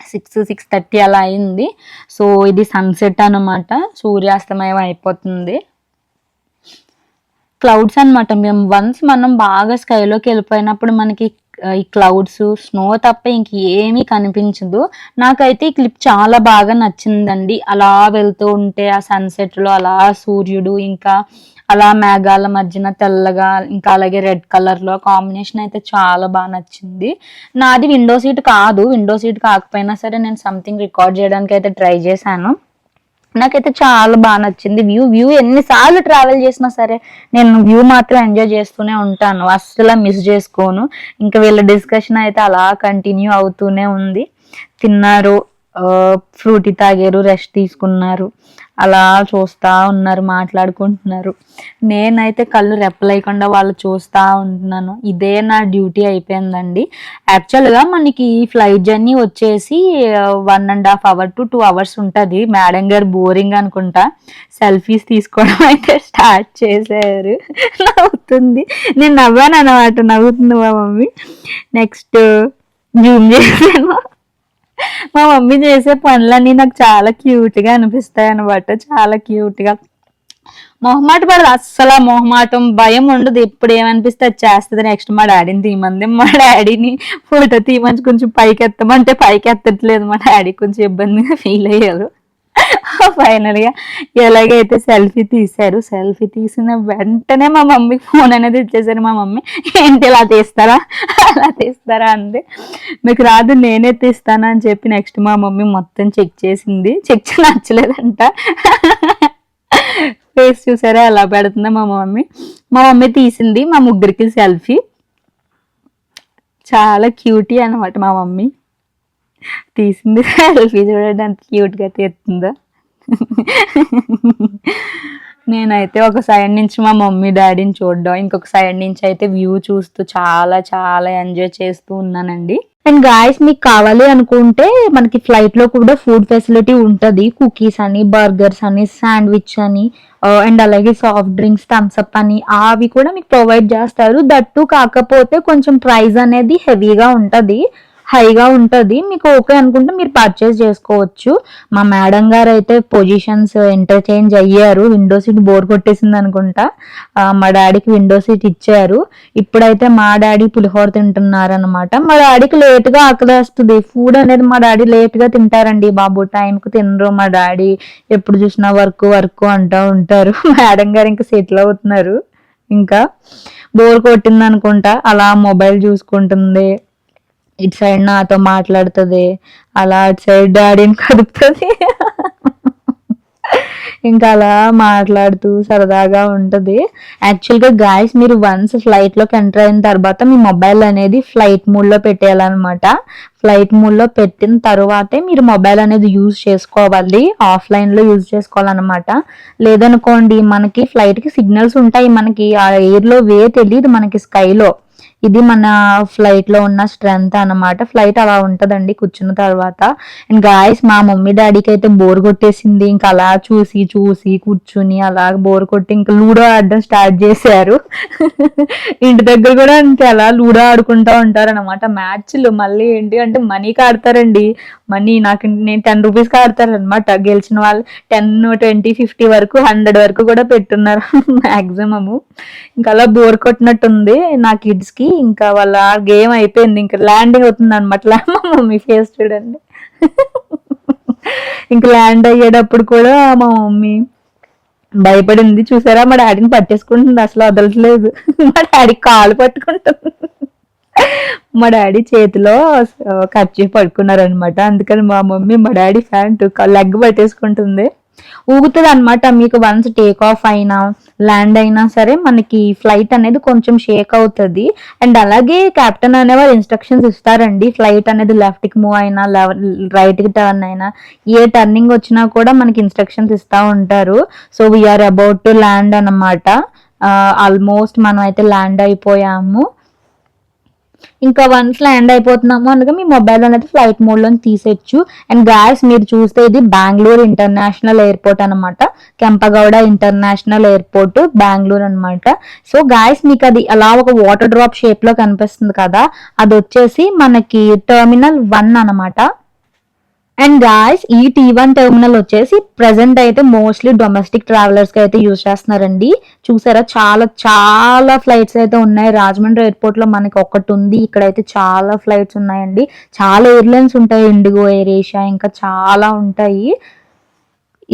A: 6:30 అలా అయింది. సో ఇది సన్సెట్ అనమాట, సూర్యాస్తమయం అయిపోతుంది. క్లౌడ్స్ అనమాట. మనం బాగా స్కైలోకి వెళ్ళిపోయినప్పుడు మనకి ఈ క్లౌడ్స్, స్నో తప్ప ఇంకేమీ కనిపించదు. నాకైతే ఈ క్లిప్ చాలా బాగా నచ్చిందండి. అలా వెళ్తూ ఉంటే ఆ సన్సెట్ లో అలా సూర్యుడు, ఇంకా అలా మేఘాల మధ్యన తెల్లగా, ఇంకా అలాగే రెడ్ కలర్ లో కాంబినేషన్ అయితే చాలా బాగా నచ్చింది. నాది విండో సీట్ కాదు, విండో సీట్ కాకపోయినా సరే నేను సంథింగ్ రికార్డ్ చేయడానికి అయితే ట్రై చేశాను. నాకైతే చాలా బాగా నచ్చింది. వ్యూ ఎన్నిసార్లు ట్రావెల్ చేసినా సరే నేను వ్యూ మాత్రం ఎంజాయ్ చేస్తూనే ఉంటాను, అస్సలు మిస్ చేసుకోను. ఇంకా వీళ్ళ డిస్కషన్ అయితే అలా కంటిన్యూ అవుతూనే ఉంది. తిన్నారు, ఫ్రూటీ తాగారు, రెస్ట్ తీసుకున్నారు, అలా చూస్తా ఉన్నారు, మాట్లాడుకుంటున్నారు. నేనైతే కళ్ళు రెప్పలేకుండా వాళ్ళు చూస్తా ఉంటున్నాను. ఇదే నా డ్యూటీ అయిపోయిందండి. యాక్చువల్గా మనకి ఫ్లైట్ జర్నీ వచ్చేసి 1.5 hours to 2 hours ఉంటుంది. మేడం గారు బోరింగ్ అనుకుంటా సెల్ఫీస్ తీసుకోవడం అయితే స్టార్ట్ చేశారు. నవ్వుతుంది, నేను నవ్వాను అన్నమాట, నవ్వుతుంది మా మమ్మీ. నెక్స్ట్ జూమ్ చేశాను. మా మమ్మీ చేసే పనులన్నీ నాకు చాలా క్యూట్ గా అనిపిస్తాయి అనమాట, చాలా క్యూట్ గా. మొహమాట పడదు అస్సలు, మొహమాటం భయం ఉండదు, ఎప్పుడు ఏమనిపిస్తే అది చేస్తుంది. నెక్స్ట్ మా డాడీని తీయమంది, మా డాడీని ఫోటో తీయమని కొంచెం పైకి ఎత్తమంటే పైకి ఎత్తట్లేదు. మా డాడీ కొంచెం ఇబ్బందిగా ఫీల్ అయ్యారు. ఫైనల్ గా ఎలాగైతే సెల్ఫీ తీశారు, సెల్ఫీ తీసిన వెంటనే మా మమ్మీకి ఫోన్ అనేది ఇచ్చేసారు. మా మమ్మీ ఏంటి ఇలా తీస్తారా అలా తీస్తారా అంది. మీకు రాదు నేనే తీస్తాను అని చెప్పి నెక్స్ట్ మా మమ్మీ మొత్తం చెక్ చేసింది. చెక్ నచ్చలేదంట. ఫేస్ చూసారా ఎలా పెడుతుందో మా మమ్మీ. మా మమ్మీ తీసింది మా ముగ్గురికి సెల్ఫీ. చాలా క్యూటీ అనమాట మా మమ్మీ తీసింది సెల్ఫీ. చూడండి ఎంత క్యూట్ గా తీస్తుందో. నేనైతే ఒక సైడ్ నుంచి మా మమ్మీ డాడీని చూడడం, ఇంకొక సైడ్ నుంచి అయితే వ్యూ చూస్తూ చాలా చాలా ఎంజాయ్ చేస్తూ ఉన్నానండి. అండ్ గాయస్, మీకు కావాలి అనుకుంటే మనకి ఫ్లైట్ లో కూడా ఫుడ్ ఫెసిలిటీ ఉంటది. కుకీస్ అని, బర్గర్స్ అని, శాండ్విచ్ అని, అండ్ అలాగే సాఫ్ట్ డ్రింక్స్, థమ్స్అప్ అని అవి కూడా మీకు ప్రొవైడ్ చేస్తారు. దట్టు కాకపోతే కొంచెం ప్రైస్ అనేది హెవీగా ఉంటది, హైగా ఉంటది. మీకు ఓకే అనుకుంటే మీరు పర్చేస్ చేసుకోవచ్చు. మా మేడం గారు అయితే పొజిషన్స్ ఇంటర్చేంజ్ అయ్యారు. విండో సీట్ బోర్ కొట్టేసింది అనుకుంటా, మా డాడీకి విండో సీట్ ఇచ్చారు. ఇప్పుడైతే మా డాడీ పులిహోర తింటున్నారు అనమాట. మా డాడీకి లేట్ గా ఆకలేస్తుంది. ఫుడ్ అనేది మా డాడీ లేట్ గా తింటారండి బాబు, టైంకి తినరు. మా డాడీ ఎప్పుడు చూసినా వర్క్ వర్క్ అంటూ ఉంటారు. మేడం గారు ఇంకా సెటిల్ అవుతున్నారు. ఇంకా బోర్ కొట్టింది అనుకుంటా, అలా మొబైల్ చూసుకుంటుంది. ఇటు సైడ్ నాతో మాట్లాడుతుంది, అలా అటు సైడ్ డాడీని కదుపుతుంది. ఇంకా అలా మాట్లాడుతూ సరదాగా ఉంటది. యాక్చువల్గా గాయస్, మీరు వన్స్ ఫ్లైట్ లోకి ఎంటర్ అయిన తర్వాత మీ మొబైల్ అనేది ఫ్లైట్ మోడ్ లో పెట్టేయాలన్నమాట. ఫ్లైట్ మోడ్ లో పెట్టిన తర్వాతే మీరు మొబైల్ అనేది యూజ్ చేసుకోవాలి, ఆఫ్లైన్ లో యూజ్ చేసుకోవాలన్నమాట. లేదనుకోండి మనకి ఫ్లైట్ కి సిగ్నల్స్ ఉంటాయి, మనకి ఆ ఎయిర్ లో వే తెలియదు మనకి స్కైలో. ఇది మన ఫ్లైట్ లో ఉన్న స్ట్రెంత్ అన్నమాట. ఫ్లైట్ అలా ఉంటదండి కూర్చున్న తర్వాత. అండ్ గాయస్, మా మమ్మీ డాడీకి అయితే బోర్ కొట్టేసింది. ఇంకా అలా చూసి చూసి కూర్చుని అలా బోర్ కొట్టి ఇంకా లూడో ఆడడం స్టార్ట్ చేశారు. ఇంటి దగ్గర కూడా అంతే, అలా లూడో ఆడుకుంటా ఉంటారు అనమాట. మ్యాచ్లు మళ్ళీ ఏంటి అంటే మనీకి ఆడతారండి. మనీ నేను 10 రూపీస్కి ఆడతారు అనమాట. గెలిచిన వాళ్ళు 10, 20, 50 వరకు, 100 వరకు కూడా పెట్టున్నారు మాక్సిమము. ఇంకా అలా బోర్ కొట్టినట్టుంది నా కిడ్స్ కి. ఇంకా వాళ్ళ గేమ్ అయిపోయింది, ఇంకా ల్యాండింగ్ అవుతుంది అనమాట. మా మమ్మీ ఫేస్ చూడండి. ఇంకా ల్యాండ్ అయ్యేటప్పుడు కూడా మా మమ్మీ భయపడింది. చూసారా, మా డాడీని పట్టేసుకుంటుంది, అసలు వదలట్లేదు. మా డాడీ కాలు పట్టుకుంటుంది. మా డాడీ చేతిలో కర్చీఫ్ పట్టుకున్నారు అనమాట. అందుకని మా మమ్మీ మా డాడీ ప్యాంటు లెగ్ పట్టేసుకుంటుంది, ఊగుతుంది అనమాట. మీకు వన్స్ టేక్ ఆఫ్ అయినా ల్యాండ్ అయినా సరే మనకి ఫ్లైట్ అనేది కొంచెం షేక్ అవుతుంది. అండ్ అలాగే కెప్టెన్ అనేవారు ఇన్స్ట్రక్షన్స్ ఇస్తారండి. ఫ్లైట్ అనేది లెఫ్ట్ కి మూవ్ అయినా, రైట్ కి టర్న్ అయినా, ఏ టర్నింగ్ వచ్చినా కూడా మనకి ఇన్స్ట్రక్షన్స్ ఇస్తా ఉంటారు. So we're about to land అన్నమాట. ఆల్మోస్ట్ మనం అయితే ల్యాండ్ అయిపోయాము. ఇంకా వన్స్ ల్యాండ్ అయిపోతున్నాము అనగా మీ మొబైల్ అనేది ఫ్లైట్ మోడ్ లో తీసేయచ్చు. అండ్ గాయస్, మీరు చూస్తే ఇది బెంగళూరు ఇంటర్నేషనల్ ఎయిర్పోర్ట్ అనమాట. కెంపగౌడ ఇంటర్నేషనల్ ఎయిర్పోర్ట్ బెంగళూరు అనమాట. సో గాయస్, మీకు అది అలా ఒక వాటర్ డ్రాప్ షేప్ లో కనిపిస్తుంది కదా, అది వచ్చేసి మనకి టెర్మినల్ 1 అనమాట. అండ్ గాయస్, ఈ T1 టెర్మినల్ వచ్చేసి ప్రెసెంట్ అయితే మోస్ట్లీ డొమెస్టిక్ ట్రావెలర్స్ కి అయితే యూజ్ చేస్తున్నారండి. చూసారా, చాలా చాలా ఫ్లైట్స్ అయితే ఉన్నాయి. రాజమండ్రి ఎయిర్పోర్ట్ లో మనకి ఒకటి ఉంది, ఇక్కడైతే చాలా ఫ్లైట్స్ ఉన్నాయండి. చాలా ఎయిర్లైన్స్ ఉంటాయి, ఇండిగో, ఎయిర్ ఏషియా, ఇంకా చాలా ఉంటాయి.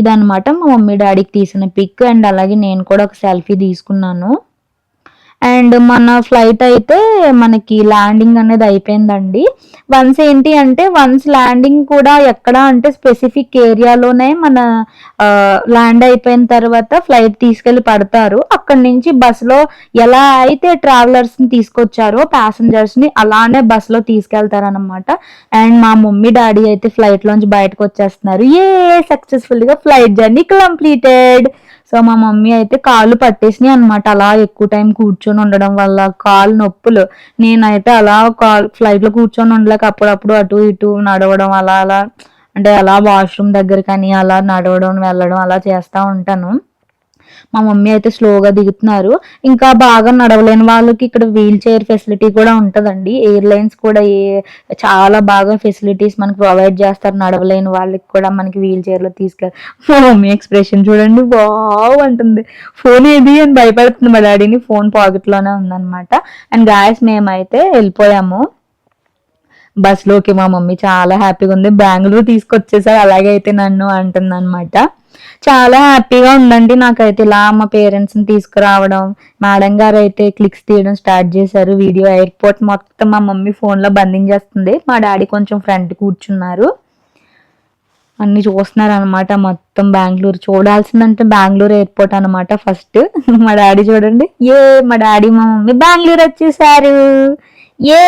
A: ఇదన్నమాట మా మమ్మీ డాడీకి తీసిన పిక్. అండ్ అలాగే నేను కూడా ఒక సెల్ఫీ తీసుకున్నాను. అండ్ మన ఫ్లైట్ అయితే మనకి ల్యాండింగ్ అనేది అయిపోయిందండి. వన్స్ ఏంటి అంటే వన్స్ ల్యాండింగ్ కూడా ఎక్కడ అంటే స్పెసిఫిక్ ఏరియాలోనే మన ల్యాండ్ అయిపోయిన తర్వాత ఫ్లైట్ తీసుకెళ్లి పడతారు. అక్కడి నుంచి బస్సులో ఎలా అయితే ట్రావెలర్స్ ని తీసుకొచ్చారో ప్యాసింజర్స్ ని అలానే బస్సులో తీసుకెళ్తారనమాట. అండ్ మా మమ్మీ డాడీ అయితే ఫ్లైట్ లోంచి బయటకు వచ్చేస్తున్నారు. సక్సెస్ఫుల్ గా ఫ్లైట్ జర్నీ కంప్లీటెడ్. సో మా మమ్మీ అయితే కాళ్ళు పట్టేసినాయి అనమాట. అలా ఎక్కువ టైం కూర్చొని ఉండడం వల్ల కాళ్ళు నొప్పులు. నేనైతే అలా ఫ్లైట్ లో కూర్చొని ఉండలేక అప్పుడప్పుడు అటు ఇటు నడవడం అలా అలా అంటే అలా వాష్రూమ్ దగ్గర కానీ అలా నడవడం వెళ్ళడం అలా చేస్తా ఉంటాను. మా మమ్మీ అయితే స్లోగా దిగుతున్నారు. ఇంకా బాగా నడవలేని వాళ్ళకి ఇక్కడ వీల్ చైర్ ఫెసిలిటీ కూడా ఉంటదండి. ఎయిర్లైన్స్ కూడా చాలా బాగా ఫెసిలిటీస్ మనకి ప్రొవైడ్ చేస్తారు. నడవలేని వాళ్ళకి కూడా మనకి వీల్ చైర్ లో తీసుకెళ్ళి. మా మమ్మీ ఎక్స్ప్రెషన్ చూడండి, వావ్ అంటుంది. ఫోన్ ఏది అని భయపడుతుంది మా డాడీని. ఫోన్ పాకెట్ లోనే ఉందన్నమాట. అండ్ గాయస్ మేమైతే వెళ్ళిపోయాము బస్ లోకి. మా మమ్మీ చాలా హ్యాపీగా ఉంది. బెంగళూరు తీసుకొచ్చేసారు అలాగే అయితే నన్ను అంటుంది అనమాట. చాలా హ్యాపీగా ఉందండి నాకైతే ఇలా మా పేరెంట్స్ ని తీసుకురావడం. మేడం గారు అయితే క్లిక్స్ తీయడం స్టార్ట్ చేశారు. వీడియో ఎయిర్పోర్ట్ మొత్తం మా మమ్మీ ఫోన్ లో బంధించేస్తుంది. మా డాడీ కొంచెం ఫ్రంట్ కూర్చున్నారు. అన్ని చూస్తున్నారు అనమాట. మొత్తం బెంగళూరు చూడాల్సిందంటే బెంగళూరు ఎయిర్పోర్ట్ అనమాట ఫస్ట్. మా డాడీ చూడండి, మా డాడీ మా మమ్మీ బెంగళూరు వచ్చేసారు. ఏ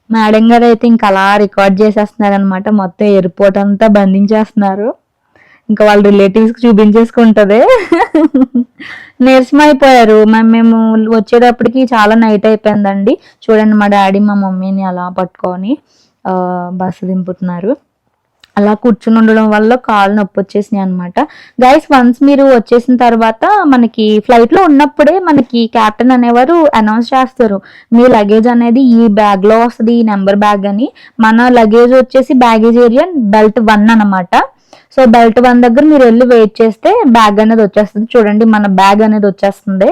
A: మేడం గారు అయితే ఇంకా అలా రికార్డ్ చేసేస్తున్నారు అనమాట. మొత్తం ఎయిర్పోర్ట్ అంతా బంధించేస్తున్నారు. ఇంకా వాళ్ళ రిలేటివ్స్ కి చూపించేసుకుంటది. నీరసం అయిపోయారు. మేము వచ్చేటప్పటికి చాలా నైట్ అయిపోయిందండి. చూడండి మా డాడీ మా మమ్మీని అలా పట్టుకొని బస్సు దింపుతున్నారు. అలా కూర్చుని ఉండడం వల్ల కాళ్ళు నొప్పి వచ్చేసినాయి అనమాట. గైస్ వన్స్ మీరు వచ్చేసిన తర్వాత మనకి ఫ్లైట్ లో ఉన్నప్పుడే మనకి క్యాప్టెన్ అనేవారు అనౌన్స్ చేస్తారు, మీ లగేజ్ అనేది ఈ బ్యాగ్ లో వస్తుంది, ఈ నెంబర్ బ్యాగ్ అని. మన లగేజ్ వచ్చేసి బ్యాగేజ్ ఏరియా బెల్ట్ 1 అనమాట. సో బెల్ట్ 1 దగ్గర మీరు వెళ్ళి వెయిట్ చేస్తే బ్యాగ్ అనేది వచ్చేస్తుంది. చూడండి మన బ్యాగ్ అనేది వచ్చేస్తుంది.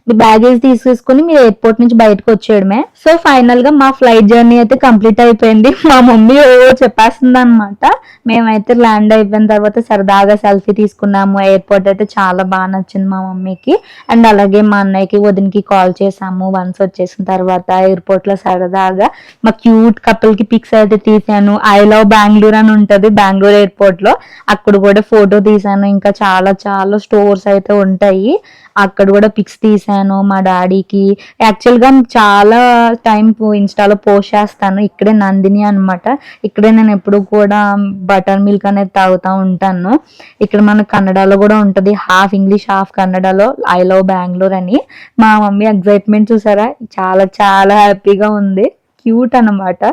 A: మీ బ్యాగేజ్ తీసేసుకుని మీరు ఎయిర్పోర్ట్ నుంచి బయటకు వచ్చేయడమే. సో ఫైనల్ గా మా ఫ్లైట్ జర్నీ అయితే కంప్లీట్ అయిపోయింది. మా మమ్మీ చెప్పేస్తుంది అనమాట. మేమైతే ల్యాండ్ అయిపోయిన తర్వాత సరదాగా సెల్ఫీ తీసుకున్నాము. ఎయిర్పోర్ట్ అయితే చాలా బాగా నచ్చింది మా మమ్మీకి. అండ్ అలాగే మా అన్నయ్యకి వదినికి కాల్ చేసాము. వన్స్ వచ్చేసిన తర్వాత ఎయిర్పోర్ట్ లో సరదాగా మా క్యూట్ కపుల్ కి పిక్స్ అయితే తీసాను. ఐ లవ్ బెంగళూరు అని ఉంటది బెంగళూరు ఎయిర్పోర్ట్ లో, అక్కడ కూడా ఫోటో తీసాను. ఇంకా చాలా చాలా స్టోర్స్ అయితే ఉంటాయి, అక్కడ కూడా పిక్స్ తీసాను మా డాడీకి. యాక్చువల్ గా చాలా టైం ఇన్స్టాలో పోస్ట్ చేస్తాను. ఇక్కడే నందిని అనమాట. ఇక్కడే నేను ఎప్పుడు కూడా బటర్ మిల్క్ అనేది తాగుతూ ఉంటాను. ఇక్కడ మన కన్నడలో కూడా ఉంటది, హాఫ్ ఇంగ్లీష్ హాఫ్ కన్నడలో ఐ లవ్ బెంగళూరు అని. మా మమ్మీ ఎగ్జైట్మెంట్ చూసారా, చాలా చాలా హ్యాపీగా ఉంది. క్యూట్ అనమాట.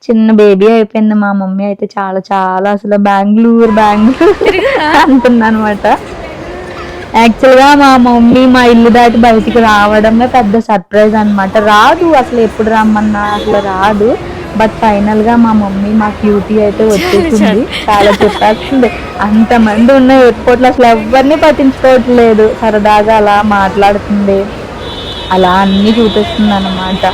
A: చిన్న బేబీ అయిపోయింది మా మమ్మీ అయితే. చాలా చాలా అసలు బెంగళూరు బెంగళూరు అంటుంది అనమాట. యాక్చువల్ గా మా మమ్మీ మా ఇల్లు దాటి బయటికి రావడమే పెద్ద సర్ప్రైజ్ అనమాట. రాదు అసలు, ఎప్పుడు రమ్మన్నా అసలు రాదు. బట్ ఫైనల్ గా మా మమ్మీ మా క్యూటీ అయితే వచ్చేసింది. చాలా చెప్పేస్తుంది. అంతమంది ఉన్న ఎయిర్పోర్ట్ లో అసలు ఎవరిని పట్టించుకోవట్లేదు. సరదాగా అలా మాట్లాడుతుంది, అలా అన్ని చూపిస్తుంది అనమాట.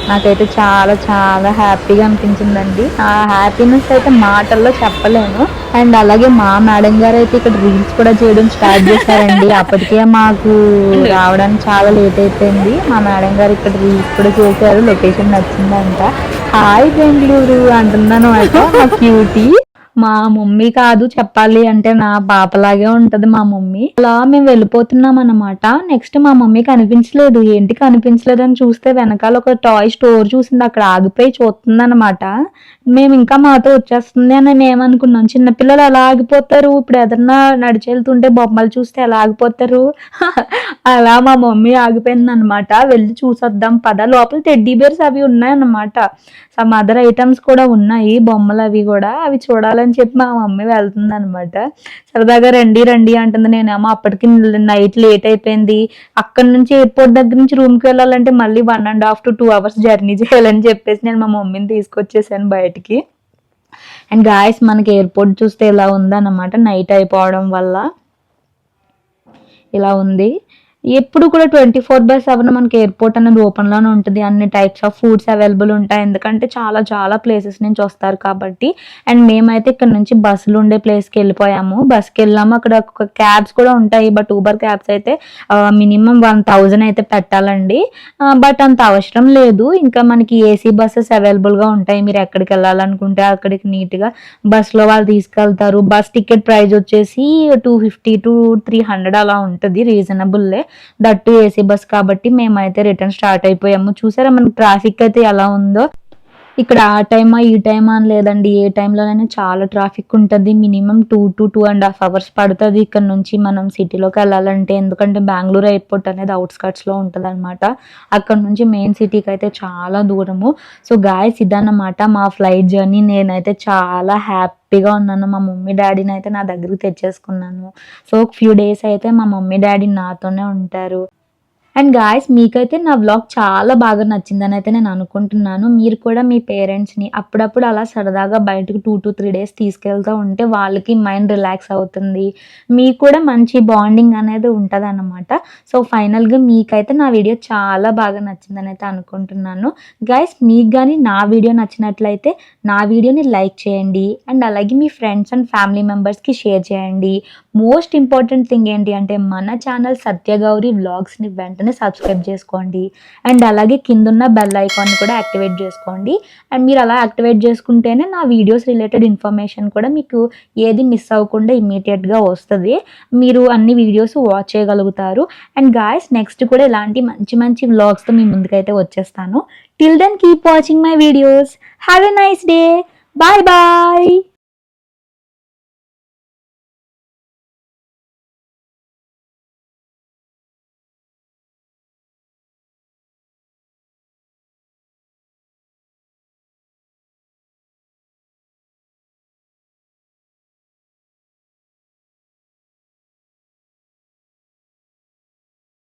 A: నాకైతే చాలా చాలా హ్యాపీగా అనిపించిందండి. ఆ హ్యాపీనెస్ అయితే మాటల్లో చెప్పలేను. అండ్ అలాగే మా మేడం గారు అయితే ఇక్కడ రీల్స్ కూడా చేయడం స్టార్ట్ చేశారండి. అప్పటికే మాకు రావడానికి చాలా లేట్ అయిపోయింది. మా మేడం గారు ఇక్కడ రీల్స్ కూడా చేశారు. లొకేషన్ నచ్చిందంట. హాయ్ బెంగళూరు అంటున్నాను అయితే మా క్యూటీ. మా మమ్మీ కాదు చెప్పాలి అంటే, నా పాపలాగే ఉంటది మా మమ్మీ. అలా మేము వెళ్ళిపోతున్నాం అనమాట. నెక్స్ట్ మా మమ్మీ కనిపించలేదు. ఏంటి కనిపించలేదు అని చూస్తే వెనకాల ఒక టాయ్ స్టోర్ చూసింది, అక్కడ ఆగిపోయి చూస్తుంది అనమాట. మేము ఇంకా మాతో వచ్చేస్తుంది అని మేము ఏమనుకున్నాం. చిన్నపిల్లలు ఎలా ఆగిపోతారు, ఇప్పుడు ఏదన్నా నడిచి వెళ్తుంటే బొమ్మలు చూస్తే ఎలా ఆగిపోతారు, అలా మా మమ్మీ ఆగిపోయింది అనమాట. వెళ్ళి చూసొద్దాం పద, లోపల టెడ్డీ బేర్స్ అవి ఉన్నాయన్నమాట. సమ్ అదర్ ఐటమ్స్ కూడా ఉన్నాయి, బొమ్మలు అవి కూడా, అవి చూడాలని చెప్పి మా మమ్మీ వెళ్తుంది అనమాట. సరదాగా రండి రండి అంటుంది. నేనేమో అప్పటికి నైట్ లేట్ అయిపోయింది. అక్కడ నుంచి ఎయిర్పోర్ట్ దగ్గర నుంచి రూమ్కి వెళ్ళాలంటే మళ్ళీ 1.5 to 2 hours జర్నీ చేయాలని చెప్పేసి నేను మా మమ్మీని తీసుకొచ్చేసాను బయటికి. అండ్ గాయస్ మనకి ఎయిర్పోర్ట్ చూస్తే ఇలా ఉందన్నమాట. నైట్ అయిపోవడం వల్ల ఇలా ఉంది. ఎప్పుడు కూడా 24/7 మనకి ఎయిర్పోర్ట్ అనేది ఓపెన్లోనే ఉంటుంది. అన్ని టైప్స్ ఆఫ్ ఫుడ్స్ అవైలబుల్ ఉంటాయి, ఎందుకంటే చాలా చాలా ప్లేసెస్ నుంచి వస్తారు కాబట్టి. అండ్ మేమైతే ఇక్కడ నుంచి బస్సులు ఉండే ప్లేస్కి వెళ్ళిపోయాము. బస్కి వెళ్ళాము, అక్కడ క్యాబ్స్ కూడా ఉంటాయి, బట్ ఊబర్ క్యాబ్స్ అయితే మినిమం 1000 అయితే పెట్టాలండి. బట్ అంత అవసరం లేదు, ఇంకా మనకి ఏసీ బస్సెస్ అవైలబుల్గా ఉంటాయి. మీరు ఎక్కడికి వెళ్ళాలనుకుంటే అక్కడికి నీట్గా బస్సులో వాళ్ళు తీసుకెళ్తారు. బస్ టికెట్ ప్రైస్ వచ్చేసి 250 to 300 అలా ఉంటుంది, రీజనబుల్లే. దట్టు ఏసీ బస్ కాబట్టి మేమైతే రిటర్న్ స్టార్ట్ అయిపోయాము. చూసారా మనకి ట్రాఫిక్ అయితే ఎలా ఉందో. ఇక్కడ ఆ టైమా ఈ టైమా అని లేదండి, ఏ టైంలోనైనా చాలా ట్రాఫిక్ ఉంటుంది. మినిమం 2 to 2.5 hours పడుతుంది ఇక్కడ నుంచి మనం సిటీలోకి వెళ్ళాలంటే, ఎందుకంటే బెంగళూరు ఎయిర్పోర్ట్ అనేది అవుట్స్కట్స్లో ఉంటుంది అనమాట. అక్కడ నుంచి మెయిన్ సిటీకి అయితే చాలా దూరము. సో గాయస్ ఇదన్నమాట మా ఫ్లైట్ జర్నీ. నేనైతే చాలా హ్యాపీగా ఉన్నాను. మా మమ్మీ డాడీని అయితే నా దగ్గరికి తెచ్చేసుకున్నాను. సో ఫ్యూ డేస్ అయితే మా మమ్మీ డాడీ నాతోనే ఉంటారు. అండ్ గాయస్ మీకైతే నా వ్లాగ్ చాలా బాగా నచ్చిందని అయితే నేను అనుకుంటున్నాను. మీరు కూడా మీ పేరెంట్స్ని అప్పుడప్పుడు అలా సరదాగా బయటకు 2 to 3 days తీసుకెళ్తూ ఉంటే వాళ్ళకి మైండ్ రిలాక్స్ అవుతుంది, మీకు కూడా మంచి బాండింగ్ అనేది ఉంటుంది అన్నమాట. సో ఫైనల్గా మీకైతే నా వీడియో చాలా బాగా నచ్చిందని అయితే అనుకుంటున్నాను. గైస్ మీకు కానీ నా వీడియో నచ్చినట్లయితే నా వీడియోని లైక్ చేయండి, అండ్ అలాగే మీ ఫ్రెండ్స్ అండ్ ఫ్యామిలీ మెంబర్స్కి షేర్ చేయండి. మోస్ట్ ఇంపార్టెంట్ థింగ్ ఏంటి అంటే మన ఛానల్ సత్యగౌరి వ్లాగ్స్ని వెంటనే సబ్స్క్రైబ్ చేసుకోండి, అండ్ అలాగే కిందున్న బెల్ ఐకాన్ కూడా యాక్టివేట్ చేసుకోండి. అండ్ మీరు అలా యాక్టివేట్ చేసుకుంటేనే నా వీడియోస్ రిలేటెడ్ ఇన్ఫర్మేషన్ కూడా మీకు ఏది మిస్ అవ్వకుండా ఇమ్మీడియట్గా వస్తుంది, మీరు అన్ని వీడియోస్ వాచ్ చేయగలుగుతారు. అండ్ గాయస్ నెక్స్ట్ కూడా ఇలాంటి మంచి మంచి వ్లాగ్స్తో మీ ముందుకైతే వచ్చేస్తాను. Till then keep watching my videos. Have a nice day. Bye bye.